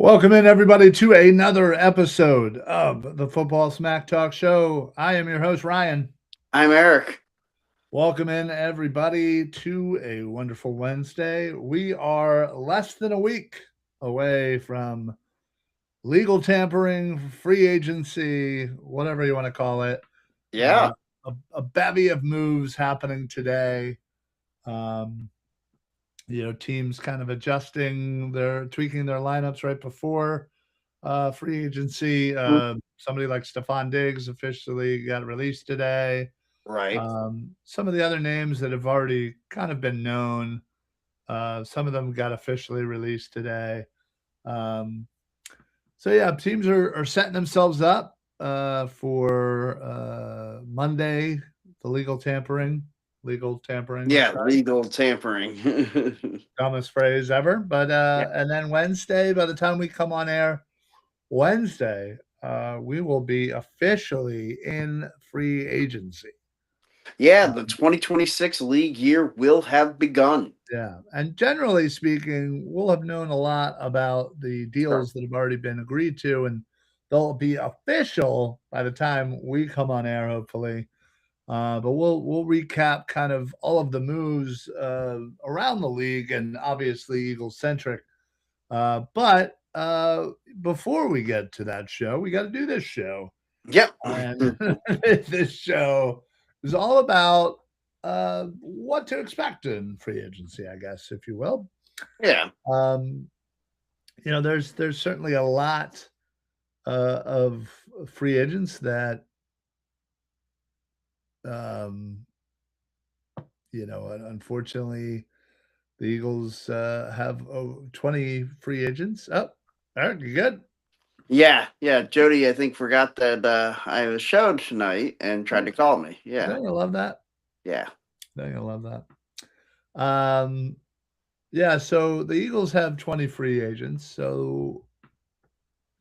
Welcome in, everybody, to another episode of the Football Smack Talk Show. I am your host, Ryan. I'm Eric. Welcome in, everybody, to a wonderful Wednesday. We are less than a week away from legal tampering, free agency, whatever you want to call it. Yeah. A bevy of moves happening today. Teams kind of tweaking their lineups right before free agency. Mm. Somebody like Stephon Diggs officially got released today. Right. Some of the other names that have already kind of been known, some of them got officially released today. Teams are setting themselves up for Monday, the legal tampering. Yeah, legal tampering. Dumbest phrase ever. But Yeah. and then Wednesday, by the time we come on air, Wednesday, we will be officially in free agency. Yeah, the 2026 league year will have begun. Yeah. And generally speaking, we'll have known a lot about the deals that have already been agreed to, and they'll be official by the time we come on air, hopefully. But we'll recap kind of all of the moves around the league, and obviously Eagles centric. But before we get to that show, we got to do this show. Yep. And this show is all about what to expect in free agency, I guess, if you will. Yeah. There's certainly a lot of free agents that unfortunately the Eagles have 20 free agents. Oh, Eric, you good? Yeah. Jody, I think, forgot that I have a show tonight and tried to call me. Yeah. Don't you love that? Yeah. Don't you love that? So the Eagles have 20 free agents. So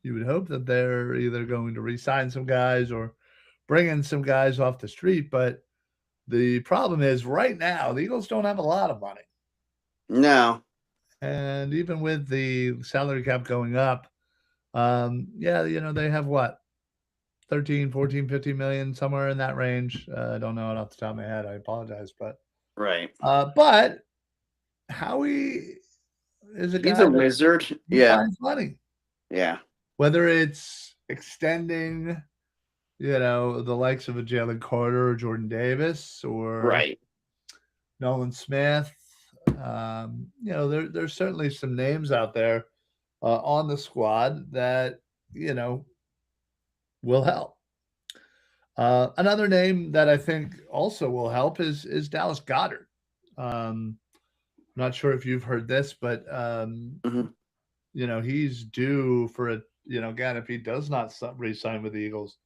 you would hope that they're either going to re-sign some guys or bring in some guys off the street. But the problem is right now, the Eagles don't have a lot of money. No. And even with the salary cap going up, they have what? 13, 14, 15 million, somewhere in that range. I don't know it off the top of my head. I apologize. But Right. But Howie is a guy. He's a wizard. Yeah. Finds money. Yeah. Whether it's extending, the likes of a Jalen Carter or Jordan Davis or Right. Nolan Smith. There's certainly some names out there on the squad that, will help. Another name that I think also will help is Dallas Goedert. Not sure if you've heard this, but he's due for again, if he does not re-sign with the Eagles,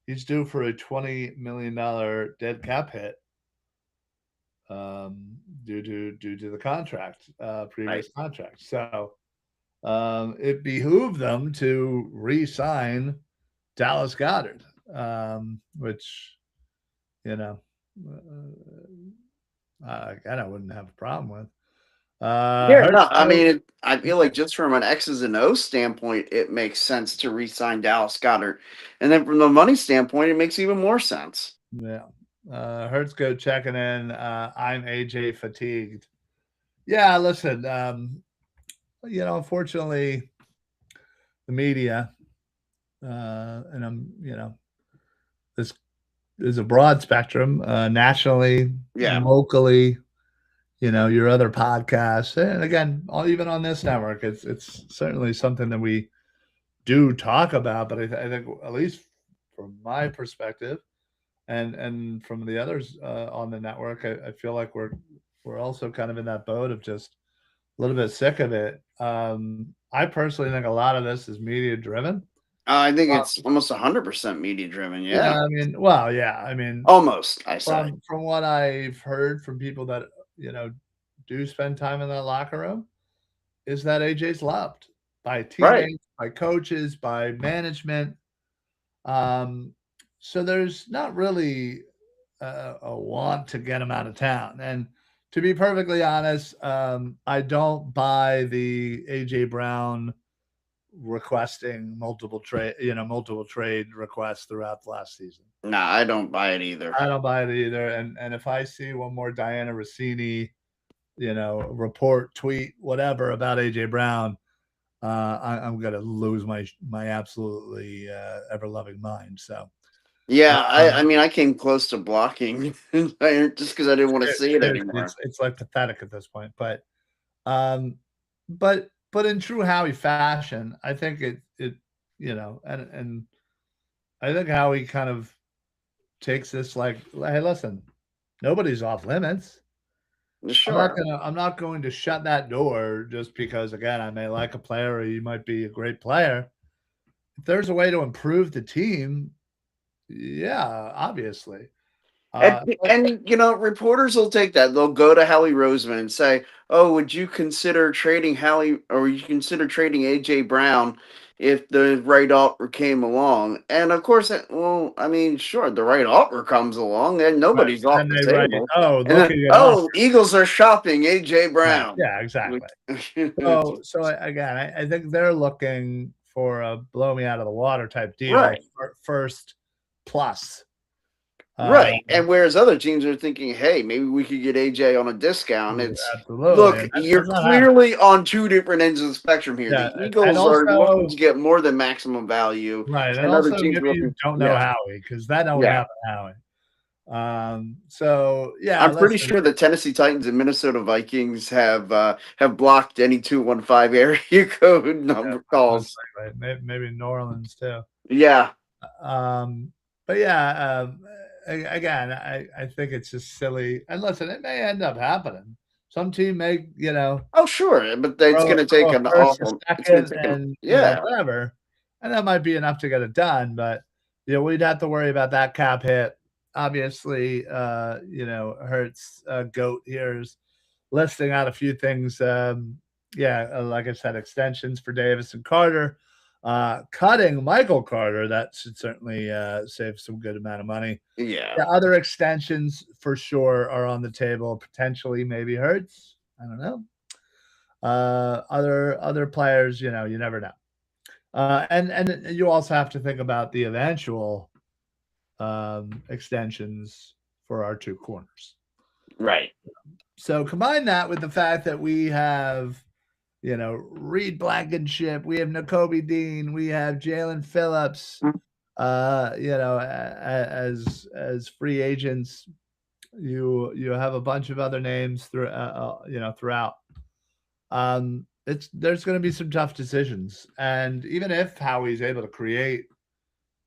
he's due for a $20 million dead cap hit due to the contract, previous contract. So it behooved them to re-sign Dallas Goedert, which I kind of wouldn't have a problem with. I mean, I feel like just from an X's and O's standpoint, it makes sense to re-sign Dallas Goedert, and then from the money standpoint, it makes even more sense. Yeah. Hertz go checking in. I'm AJ fatigued. Yeah, listen. Unfortunately, the media, and this is a broad spectrum, nationally, locally. Your other podcasts, and again, even on this network, it's certainly something that we do talk about. But I think, at least from my perspective, and from the others on the network, I feel like we're also kind of in that boat of just a little bit sick of it. I personally think a lot of this is media driven. I think it's almost 100% media driven. Yeah. I mean, almost. I say from what I've heard from people that do spend time in that locker room, is that AJ's loved by teammates, by coaches, by management. So there's not really a want to get him out of town. And to be perfectly honest, I don't buy the AJ Brown requesting multiple trade requests throughout the last season. Nah, I don't buy it either. I don't buy it either. And if I see one more Diana Rossini, report, tweet, whatever about AJ Brown, I'm gonna lose my absolutely ever loving mind. So yeah, I mean I came close to blocking just because I didn't want to see it anymore. It's like pathetic at this point, but in true Howie fashion, I think it and I think Howie kind of takes this like, hey, listen, nobody's off limits. Sure. I'm not going to shut that door just because, again, I may like a player or you might be a great player. If there's a way to improve the team, yeah, obviously. And reporters will take that. They'll go to Howie Roseman and say, "Oh, would you consider trading Howie, or would you consider trading AJ Brown if the right offer came along?" And of course, well, I mean, sure, the right offer comes along, and nobody's off the table. Eagles are shopping AJ Brown. Yeah, exactly. so again, I think they're looking for a blow me out of the water type deal, right? First plus. Right. And whereas other teams are thinking, hey, maybe we could get AJ on a discount. It's look, you're clearly on two different ends of the spectrum here. Yeah, the Eagles are looking to get more than maximum value. Right. And also other teams maybe you don't know Howie, because that don't happen Howie. So yeah. I'm pretty sure the Tennessee Titans and Minnesota Vikings have blocked any 215 area code number calls. Maybe New Orleans too. Yeah. But yeah, again, I think it's just silly. And listen, it may end up happening. Some team may, Oh, sure, but it's going to take an awful, whatever, and that might be enough to get it done. But we'd have to worry about that cap hit. Obviously, Hurts goat here is listing out a few things. Like I said, extensions for Davis and Carter. Cutting Michael Carter, that should certainly save some good amount of money. Yeah. Other extensions for sure are on the table. Potentially, maybe Hurts. I don't know. Other players, you never know. And you also have to think about the eventual extensions for our two corners. Right. So combine that with the fact that we have Reed Blankenship, we have Nakobe Dean, we have Jalen Phillips, as free agents. You have a bunch of other names throughout. There's going to be some tough decisions, and even if Howie's able to create,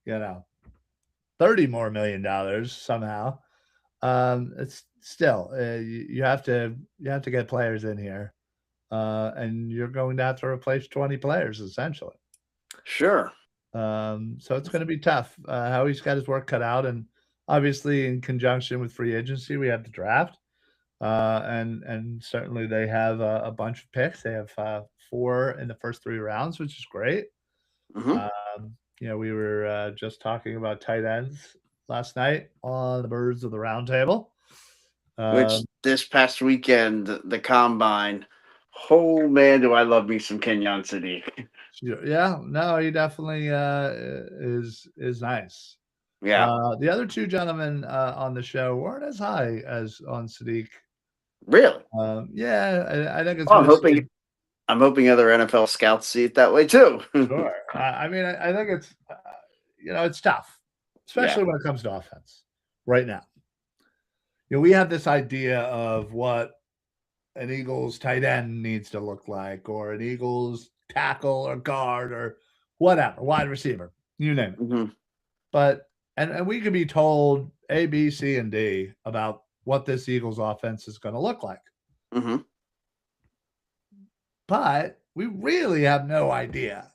$30 more million somehow, it's still you have to get players in here. And you're going to have to replace 20 players essentially. Sure. So it's going to be tough. Howie's got his work cut out, and obviously in conjunction with free agency, we have the draft, and certainly they have a bunch of picks. They have 4 in the first 3 rounds, which is great. Mm-hmm. We were just talking about tight ends last night on the Birds of the Round Table, which this past weekend, the combine. Oh man, do I love me some Kenyon Sadiq. Yeah, no, he definitely is nice. Yeah. The other 2 gentlemen on the show weren't as high as on Sadiq. Really? Yeah, I think it's. I'm hoping other NFL scouts see it that way too. Sure. I mean, I think it's it's tough, especially when it comes to offense right now. We have this idea of what an Eagles tight end needs to look like, or an Eagles tackle or guard or whatever, wide receiver, you name it. Mm-hmm. But and we could be told A, B, C, and D about what this Eagles offense is going to look like. Mm-hmm. But we really have no idea,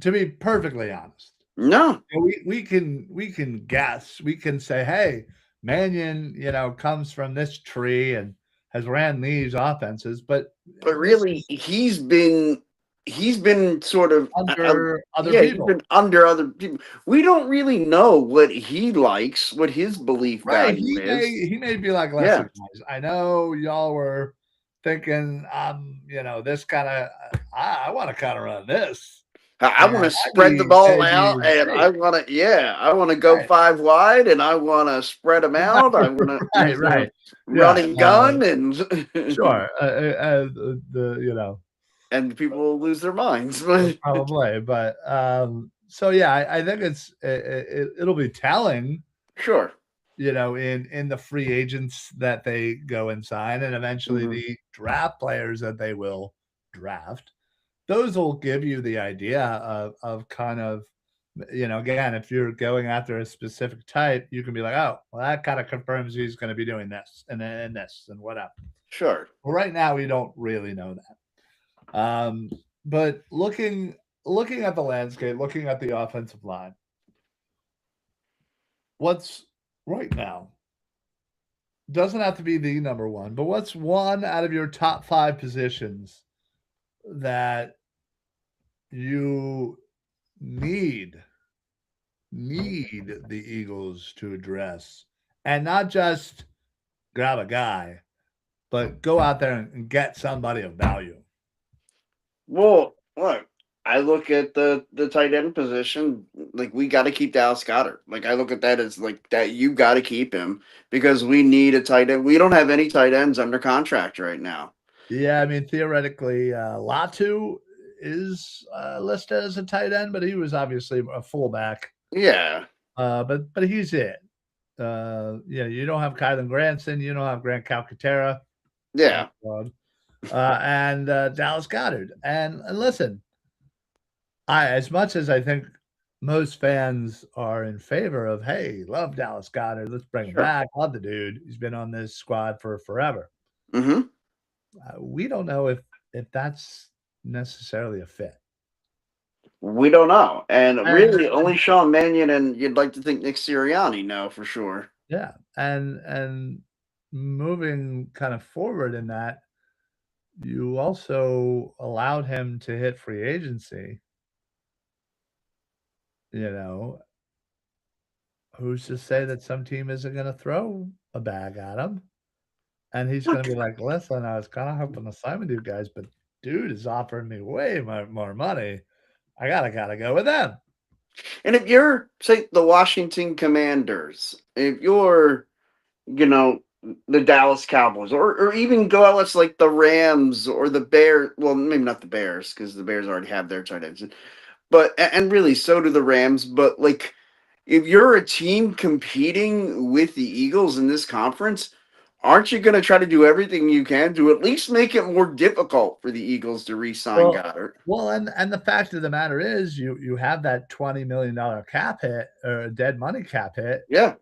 to be perfectly honest. No. We can guess. We can say, hey, Mannion, comes from this tree and has ran these offenses, but really he's been sort of under other people. He's been under other people. We don't really know what he likes, what his belief value is. He may be like, listen, guys, I know y'all were thinking, this kind of, I want to kind of run this. I want to spread the ball out, and I want to go 5 wide, and I want to spread them out. I want to use the running gun, and sure, and people will lose their minds. Probably, but so yeah, I think it'll be telling. Sure. In the free agents that they go and sign, and eventually the draft players that they will draft. Those will give you the idea of kind of, again, if you're going after a specific type, you can be like, oh, well, that kind of confirms he's going to be doing this and this and whatever. Sure. Well, right now we don't really know that. But looking at the landscape, looking at the offensive line, what's right now doesn't have to be the number one, but what's one out of your top 5 positions that you need the Eagles to address, and not just grab a guy, but go out there and get somebody of value? Well, look, I look at the tight end position, like we got to keep Dallas Goedert. Like I look at that as like that you got to keep him because we need a tight end. We don't have any tight ends under contract right now. Yeah, I mean theoretically, Latu is listed as a tight end, but he was obviously a fullback. Yeah. But he's it. You don't have Kylan Granson, you don't have Grant Calcaterra. Yeah. And Dallas Goedert. And listen, as much as I think most fans are in favor of, hey, love Dallas Goedert, let's bring him back. Love the dude. He's been on this squad for forever. We don't know if that's necessarily a fit. We don't know. And really only Sean Mannion and you'd like to think Nick Sirianni know for sure. Yeah. And moving kind of forward in that, you also allowed him to hit free agency. Who's to say that some team isn't going to throw a bag at him? And he's going to be like, listen, I was kind of hoping to sign with you guys, but dude is offering me way more money. I gotta go with them. And if you're, say, the Washington Commanders, if you're, the Dallas Cowboys, or even go out, let's like the Rams or the Bears. Well, maybe not the Bears because the Bears already have their tight ends. But, and really, so do the Rams. But, like, if you're a team competing with the Eagles in this conference, aren't you going to try to do everything you can to at least make it more difficult for the Eagles to re-sign Goedert? Well, and the fact of the matter is you have that $20 million cap hit or dead money cap hit. Yeah.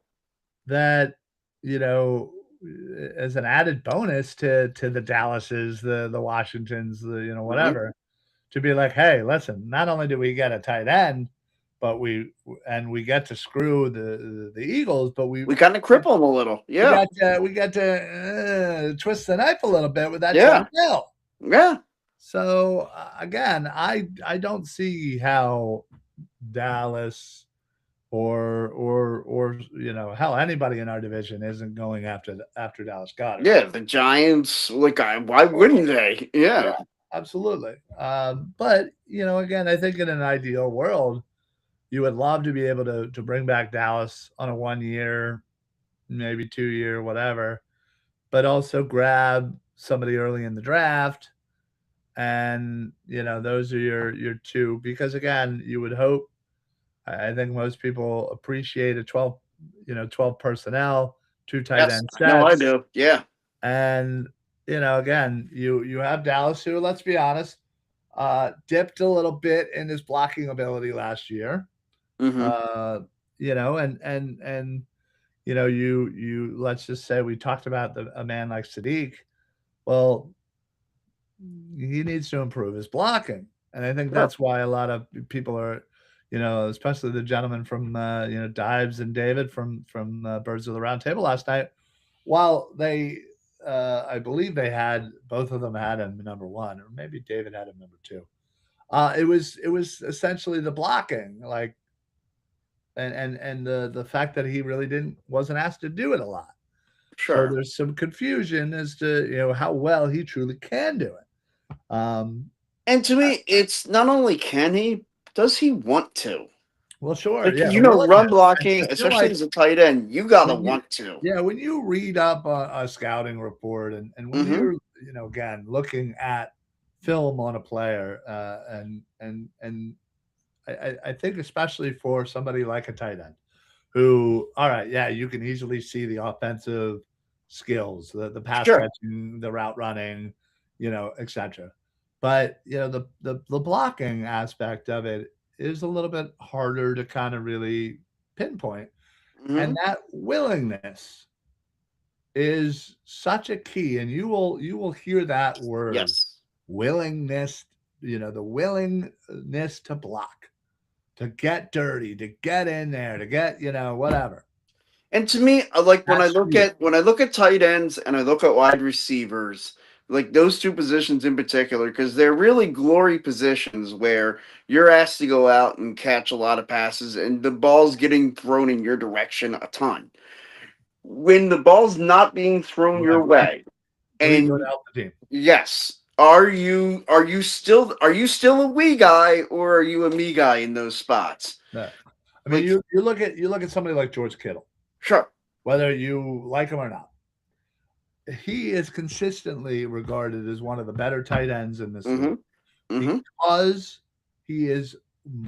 That, as an added bonus to the Dallases, the Washingtons, whatever, to be like, hey, listen, not only do we get a tight end, but we get to screw the Eagles, but we kind of cripple them a little. Yeah. We got to twist the knife a little bit with that. Yeah. So again, I don't see how Dallas or hell, anybody in our division isn't going after Dallas Goedert. Yeah, the Giants, why wouldn't they? Yeah, absolutely. But again, I think in an ideal world, you would love to be able to bring back Dallas on a 1 year, maybe 2 year, whatever, but also grab somebody early in the draft. And, those are your 2, because again, you would hope, I think most people appreciate a 12 personnel, 2 tight end sets. No, I do. Yeah. And, again, you have Dallas, who, let's be honest, dipped a little bit in his blocking ability last year. And you let's just say we talked about a man like Sadiq. Well, he needs to improve his blocking. And I think that's why a lot of people are, especially the gentleman from, Dives and David from Birds of the Round Table last night, while they, I believe both of them had him number 1, or maybe David had him number 2. It was essentially the blocking, like, and the fact that he really wasn't asked to do it a lot. Sure. So there's some confusion as to how well he truly can do it. And to me, it's not only can he, does he want to? Well, sure. Like, Yeah. run blocking, I feel especially like as a tight end, you gotta want to. yeah, when you read up a scouting report and when Mm-hmm. you're, again, looking at film on a player, and I think especially for somebody like a tight end who, all right, yeah, you can easily see the offensive skills, the pass Sure. catching, the route running, etc. But the blocking aspect of it is a little bit harder to kind of really pinpoint, Mm-hmm. and that willingness is such a key, and you will hear that word, Yes. willingness, the willingness to block, to get dirty, to get in there, to get, whatever. And to me, like when I That's look huge. at tight ends and I look at wide receivers, like those two positions in particular, because they're really glory positions where you're asked to go out and catch a lot of passes, and the ball's getting thrown in your direction a ton. When the ball's not being thrown Right. your way, What are you doing to and help the team? yes, are you still a we guy, or are you a me guy in those spots? No. I mean, Like, you look at somebody like George Kittle, sure. whether you like him or not. He is consistently regarded as one of the better tight ends in this league Mm-hmm. Mm-hmm. because he is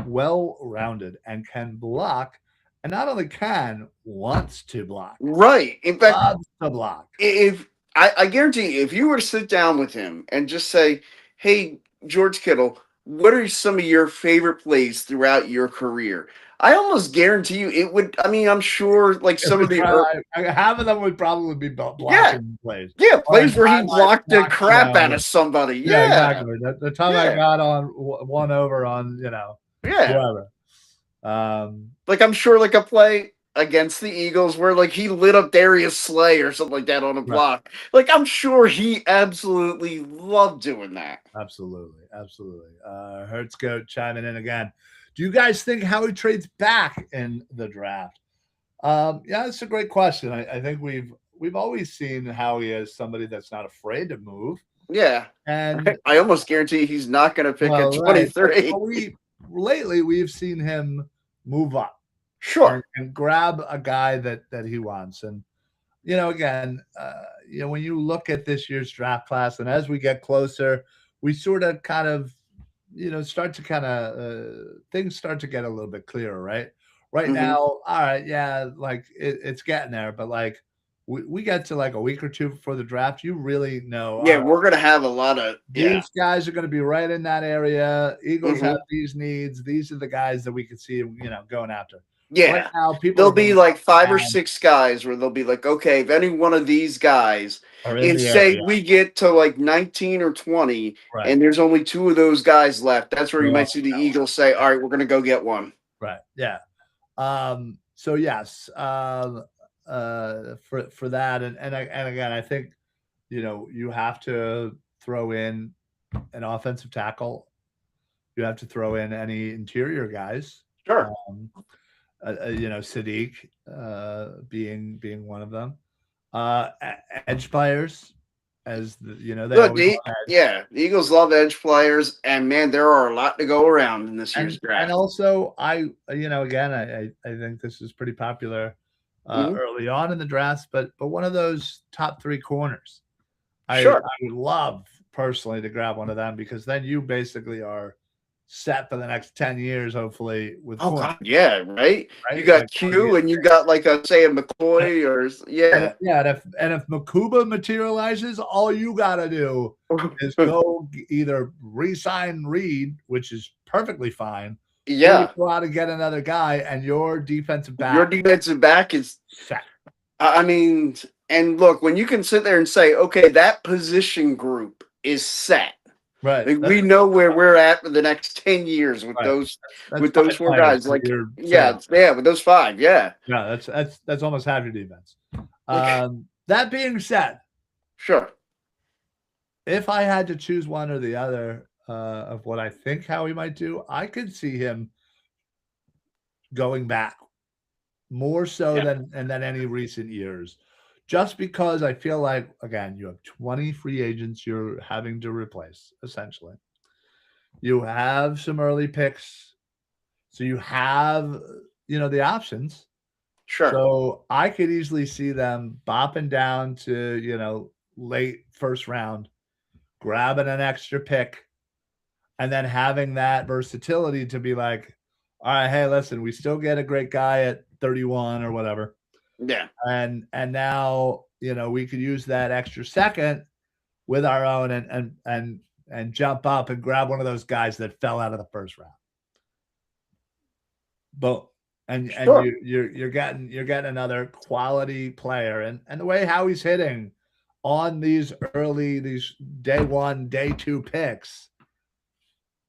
well-rounded and can block, and not only can, wants to block, Right. In fact, loves to block. if I guarantee you, if you were to sit down with him and just say, "Hey, George Kittle, what are some of your favorite plays throughout your career?" I almost guarantee you it would. I mean, I'm sure like It some of would the half of them would probably be yeah, blocking plays. yeah, Or in plays where he time I blocked the blocked, crap out of somebody. yeah, Yeah, exactly. The time I yeah, got on one over on, yeah. whoever. Um, Like I'm sure like a play against the Eagles where like he lit up Darius Slay or something like that on a right. block. Like I'm sure he absolutely loved doing that. Absolutely. Absolutely. Hertz Goat chiming in again. Do you guys think Howie trades back in the draft? Yeah, that's a great question. I think we've always seen Howie as somebody that's not afraid to move. Yeah. And I almost guarantee he's not going to pick at well, right. But 23. lately we've seen him move up Sure. and grab a guy that he wants. And again, when you look at this year's draft class, and as we get closer, we sort of kind of, start to kind of things start to get a little bit clearer, right? Right now, all right, yeah, like it's getting there, but like we get to like a week or two before the draft, you really know, Yeah, we're going to have a lot of these guys are going to be right in that area. Eagles Mhm. have these needs. These are the guys that we could see, going after. Yeah. Right now, people There'll are be going like 5 or down 6 guys where they'll be like, okay, if any one of these guys, or in if the say area, we get to like 19 or 20 right? and there's only 2 of those guys left, that's where you They're might off see the the network. Eagles say, all right, we're going to go get one. Right. Yeah. So yes, for that, and again, I think you have to throw in an offensive tackle. You have to throw in any interior guys. Sure. Sadiq being one of them. Edge players, as they Look, always want edge. the Eagles love edge players, and man, there are a lot to go around in this year's And draft. also again, I think this is pretty popular early on in the drafts, but one of those top 3 corners. Sure. I would love personally to grab one of them, because then you basically are set for the next 10 years, hopefully, with corners. God, yeah, right? You Right? got Like, Q and you got like a McCoy or yeah. And if Makuba materializes, all you gotta do is go either re-sign Reed, which is perfectly fine, or you go out and get another guy, and your defensive back is set. I mean, and look, when you can sit there and say, okay, that position group is set. Right. Like, we know where we're at for the next 10 years with those 4 guys. Like, with those 5, yeah. Yeah, that's almost half your defense. That being said, sure. If I had to choose one or the other of what I think Howie might do, I could see him going back more so than any recent years. Just because I feel like, again, you have 20 free agents you're having to replace, essentially. You have some early picks So you have, the options. Sure. So I could easily see them bopping down to, late first round, grabbing an extra pick, and then having that versatility to be like, all right, hey, listen, we still get a great guy at 31 or whatever. Yeah. And now, we could use that extra second with our own and jump up and grab one of those guys that fell out of the first round. But Sure. you're getting another quality player, and the way Howie's hitting on these day one, day two picks.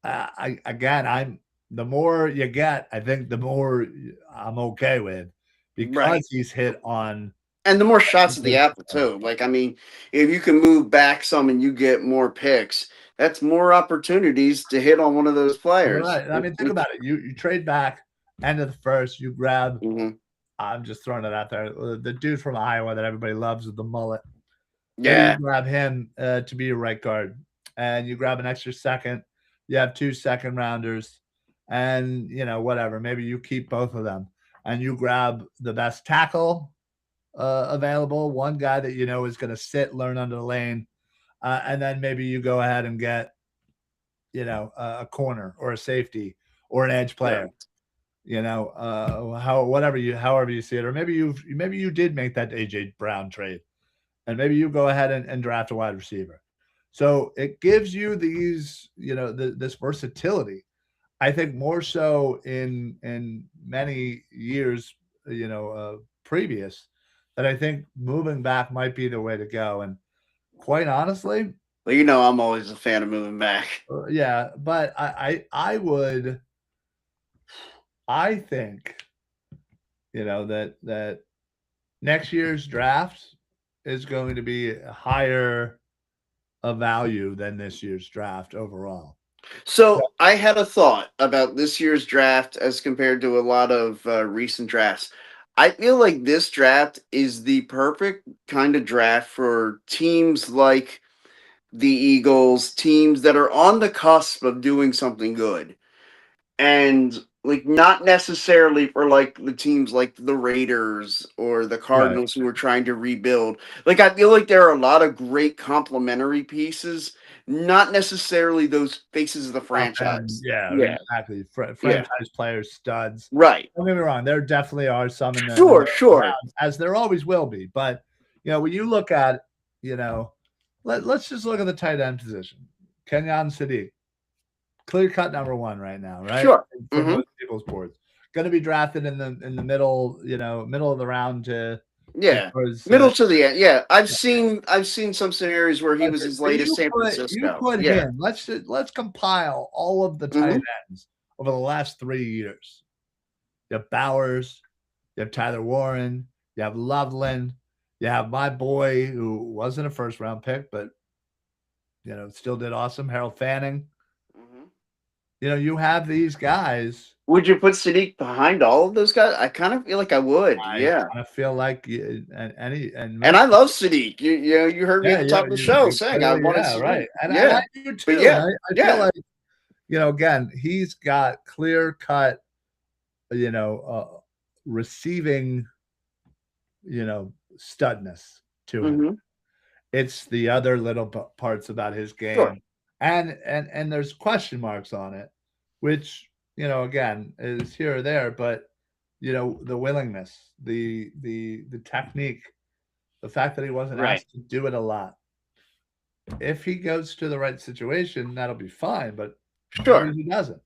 I'm the more you get, I think the more I'm okay with, because he's hit on. And the more shots at the apple too. Like, I mean, if you can move back some and you get more picks, that's more opportunities to hit on one of those players. Right. I mean, think about it. You trade back end of the first, you grab. I'm just throwing it out there. The dude from Iowa that everybody loves with the mullet. Yeah. You grab him to be your right guard, and you grab an extra second. You have 2 second rounders, and whatever. Maybe you keep both of them, and you grab the best tackle available. One guy that is going to sit, learn under the lane, and then maybe you go ahead and get a corner or a safety or an edge player. However you see it, or maybe you did make that AJ Brown trade, and maybe you go ahead and draft a wide receiver. So it gives you these, this versatility. I think more so in many years, previous, that I think moving back might be the way to go. And quite honestly, well, I'm always a fan of moving back. Yeah, but I think, that next year's draft is going to be higher a value than this year's draft overall. So I had a thought about this year's draft as compared to a lot of recent drafts. I feel like this draft is the perfect kind of draft for teams like the Eagles, teams that are on the cusp of doing something good. And like not necessarily for like the teams like the Raiders or the Cardinals who are trying to rebuild. Like I feel like there are a lot of great complementary pieces, not necessarily those faces of the franchise. Yeah, exactly. Franchise players, studs. Right. Don't get me wrong. There definitely are some in the sure. as there always will be. But when you look at, let's just look at the tight end position. Kenyon Sadiq, clear cut number one right now, right? Sure. For most people's boards, going to be drafted in the middle, middle of the round to middle to the end. Yeah, I've seen some scenarios where he was as late as San Francisco. You put him. Let's compile all of the tight ends over the last 3 years. You have Bowers, you have Tyler Warren, you have Loveland, you have my boy who wasn't a first round pick, but still did awesome, Harold Fanning. You have these guys. Would you put Sadiq behind all of those guys? I kind of feel like I would. I kind of feel like and I love Sadiq. You heard me at the top of the show saying I want to see right. And I do too. I feel like again, he's got clear cut receiving studness to him. It's the other little parts about his game. Sure. And there's question marks on it, which again is here or there, but the willingness, the technique, the fact that he wasn't asked to do it a lot. If he goes to the right situation, that'll be fine. But sure, he doesn't.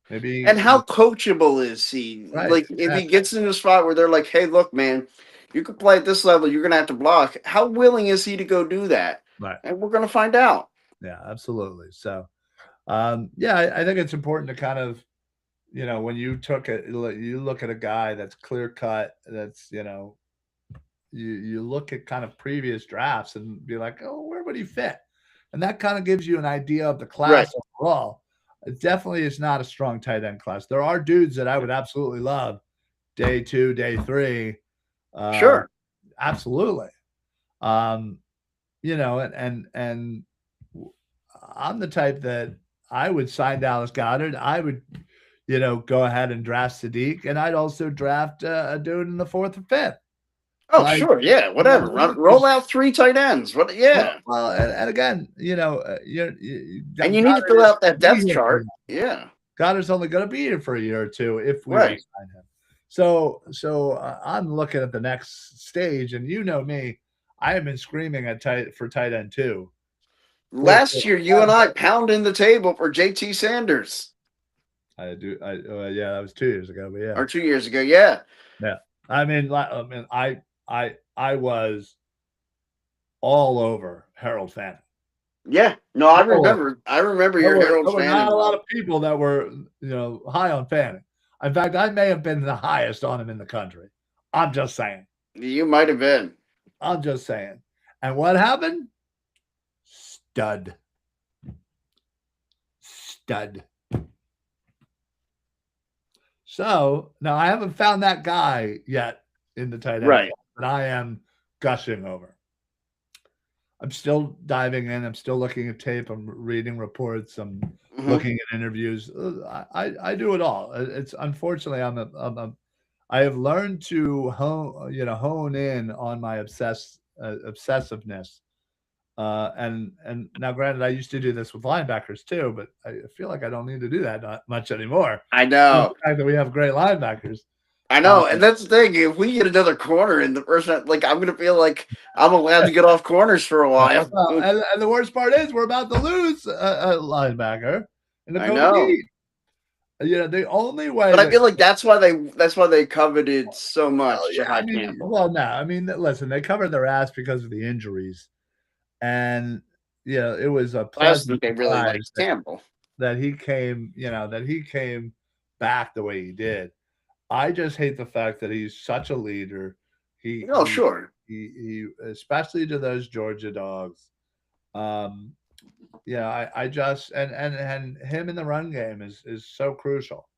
Maybe. And how coachable is he? Like if he gets in a spot where they're like, "Hey, look, man, you could play at this level. You're gonna have to block." How willing is he to go do that? Right. And we're gonna find out. Yeah, absolutely. So, I think it's important to kind of, when you look at a guy that's clear cut, that's, you look at kind of previous drafts and be like, oh, where would he fit? And that kind of gives you an idea of the class overall. It definitely is not a strong tight end class. There are dudes that I would absolutely love day 2, day 3. Sure. Absolutely. And I'm the type that I would sign Dallas Goedert. I would go ahead and draft Sadiq, and I'd also draft a dude in the 4th or 5th. Oh, like, sure, yeah, whatever. Roll out 3 tight ends. What? Yeah. Well, and again, and you need to fill out that depth chart. Yeah. Goddard's only going to be here for a year or two if we sign him. So I'm looking at the next stage, and you know me, I have been screaming for tight end too. Last year, you and I pounding the table for JT Sanders. Yeah, that was 2 years ago, but yeah, or 2 years ago, yeah. I mean, I was all over Harold Fanning. Yeah, no, I remember your Harold Fanning. Not a lot of people that were high on Fanning. In fact, I may have been the highest on him in the country. I'm just saying. You might have been. I'm just saying. And what happened? Stud. So now I haven't found that guy yet in the tight end, but I am gushing over. I'm still diving in. I'm still looking at tape. I'm reading reports. I'm looking at interviews. I do it all. It's unfortunately I have learned to hone in on my obsessiveness. And now, granted, I used to do this with linebackers too, but I feel like I don't need to do that not much anymore. I know. The fact that we have great linebackers. I know, and that's the thing. If we get another corner in the first, I'm going to feel like I'm allowed to get off corners for a while. And the worst part is we're about to lose a linebacker. I know. The only way. But I feel like that's why they coveted so much. Listen, they covered their ass because of the injuries, and it was a pleasant they really liked Campbell that he came back the way he did. I just hate the fact that he's such a leader. He especially to those Georgia dogs. I just and him in the run game is so crucial.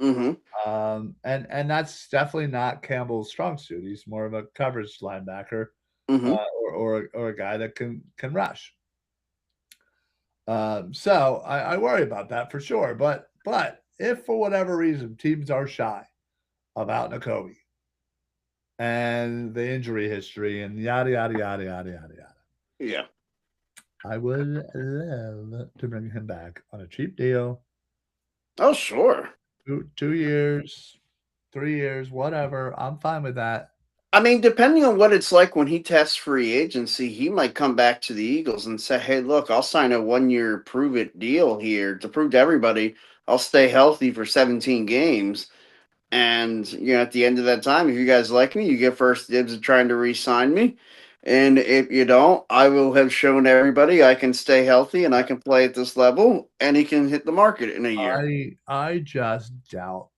Mm-hmm. And that's definitely not Campbell's strong suit. He's more of a coverage linebacker, or a guy that can rush. So I worry about that for sure. But if for whatever reason teams are shy about Nakobe and the injury history and yada yada yada yada yada yada, yeah, I would love to bring him back on a cheap deal. Oh, sure. 2 years, 3 years, whatever. I'm fine with that. I mean, depending on what it's like when he tests free agency, he might come back to the Eagles and say, hey, look, I'll sign a 1-year prove-it deal here to prove to everybody I'll stay healthy for 17 games. And, at the end of that time, if you guys like me, you get first dibs of trying to re-sign me. And if you don't, I will have shown everybody I can stay healthy and I can play at this level, and he can hit the market in a year. I just doubt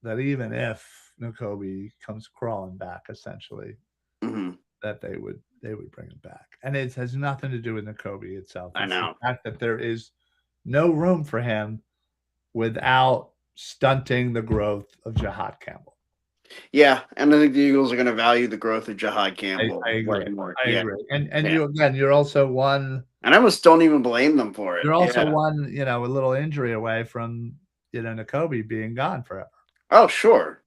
that even if Nakobe comes crawling back, essentially, that they would bring him back. And it has nothing to do with Nakobe itself. I know. The fact that there is no room for him without stunting the growth of Jihad Campbell. Yeah, and I think the Eagles are going to value the growth of Jihad Campbell. I agree. I agree. And you're also one. And I almost don't even blame them for it. You're also one, a little injury away from, Nakobe being gone forever. Oh, sure.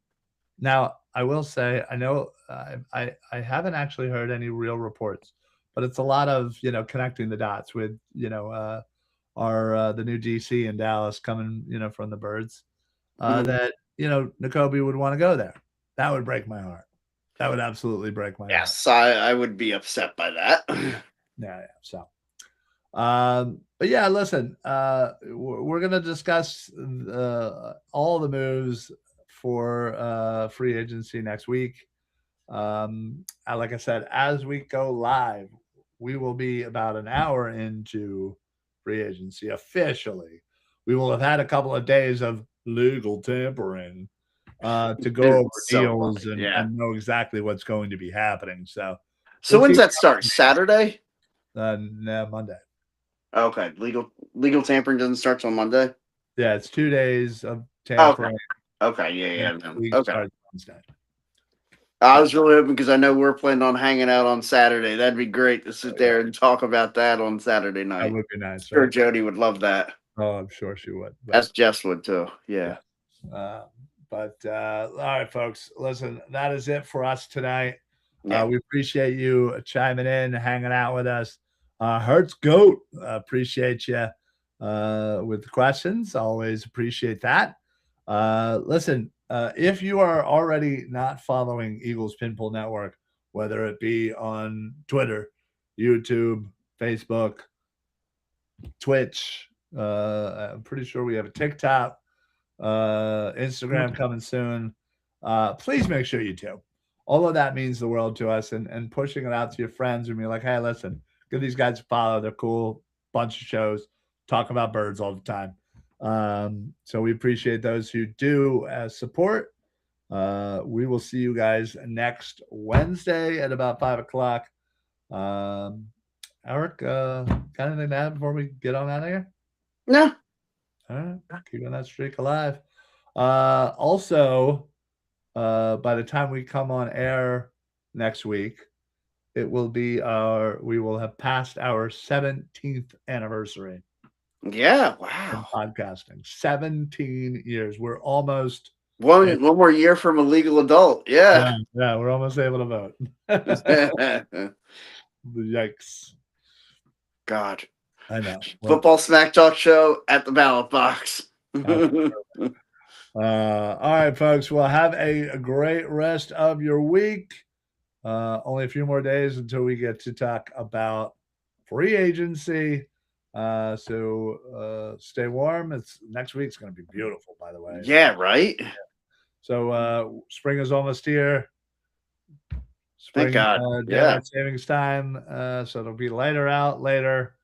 Now, I will say, I know I haven't actually heard any real reports, but it's a lot of, connecting the dots with, the new DC in Dallas coming, from the Birds, that, Nakobe would want to go there. That would break my heart. That would absolutely break my heart. Yes, I would be upset by that. Yeah. So, but yeah, listen, we're going to discuss all the moves for free agency next week. Like I said, as we go live, we will be about an hour into free agency officially. We will have had a couple of days of legal tampering to go over deals and know exactly what's going to be happening. So when's that start? Saturday? No, Monday. Okay, legal tampering doesn't start till Monday. Yeah, it's 2 days of tampering. Okay, yeah. Okay. I was really hoping because I know we're planning on hanging out on Saturday. That'd be great to sit there and talk about that on Saturday night. That would be nice. Sure, Jody would love that. Oh, I'm sure she would. As Jess would too. Yeah. All right, folks. Listen, that is it for us tonight. Yeah. We appreciate you chiming in, hanging out with us. Hertz Goat, appreciate you with the questions. Always appreciate that. Listen, if you are already not following Eagles Pinball Network, whether it be on Twitter, YouTube, Facebook, Twitch, I'm pretty sure we have a TikTok, Instagram coming soon. Please make sure you do. All of that means the world to us, and pushing it out to your friends and be like, hey, listen, give these guys a follow. They're cool. Bunch of shows, talk about birds all the time. So we appreciate those who do support. We will see you guys next Wednesday at about 5 o'clock. Eric, got anything to add before we get on out of here? No. All right, keeping that streak alive. Also, by the time we come on air next week, we will have passed our 17th anniversary. Yeah, wow. Podcasting. 17 years. We're almost one more year from a legal adult. Yeah. Yeah, we're almost able to vote. Yikes. God. I know. Football Smack Talk Show at the ballot box. All right, folks. Well, have a great rest of your week. Only a few more days until we get to talk about free agency. So stay warm. Next week's going to be beautiful, by the way. Yeah, right? Yeah. So spring is almost here. Thank God. Daylight savings time. So it'll be lighter out later.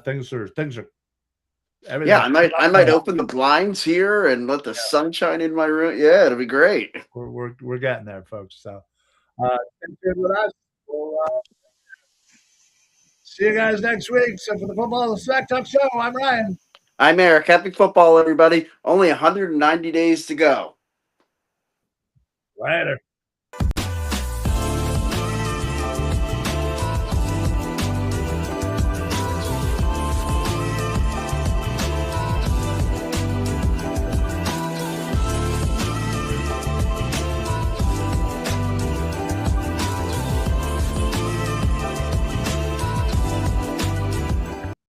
Things are yeah, I might open the blinds here and let the sun shine in my room. Yeah, it'll be great. We're getting there, folks. So stay tuned with us. We'll see you guys next week. So for the Football Smack Talk Show, I'm Ryan. I'm Eric. Happy football, everybody. Only 190 days to go. Later.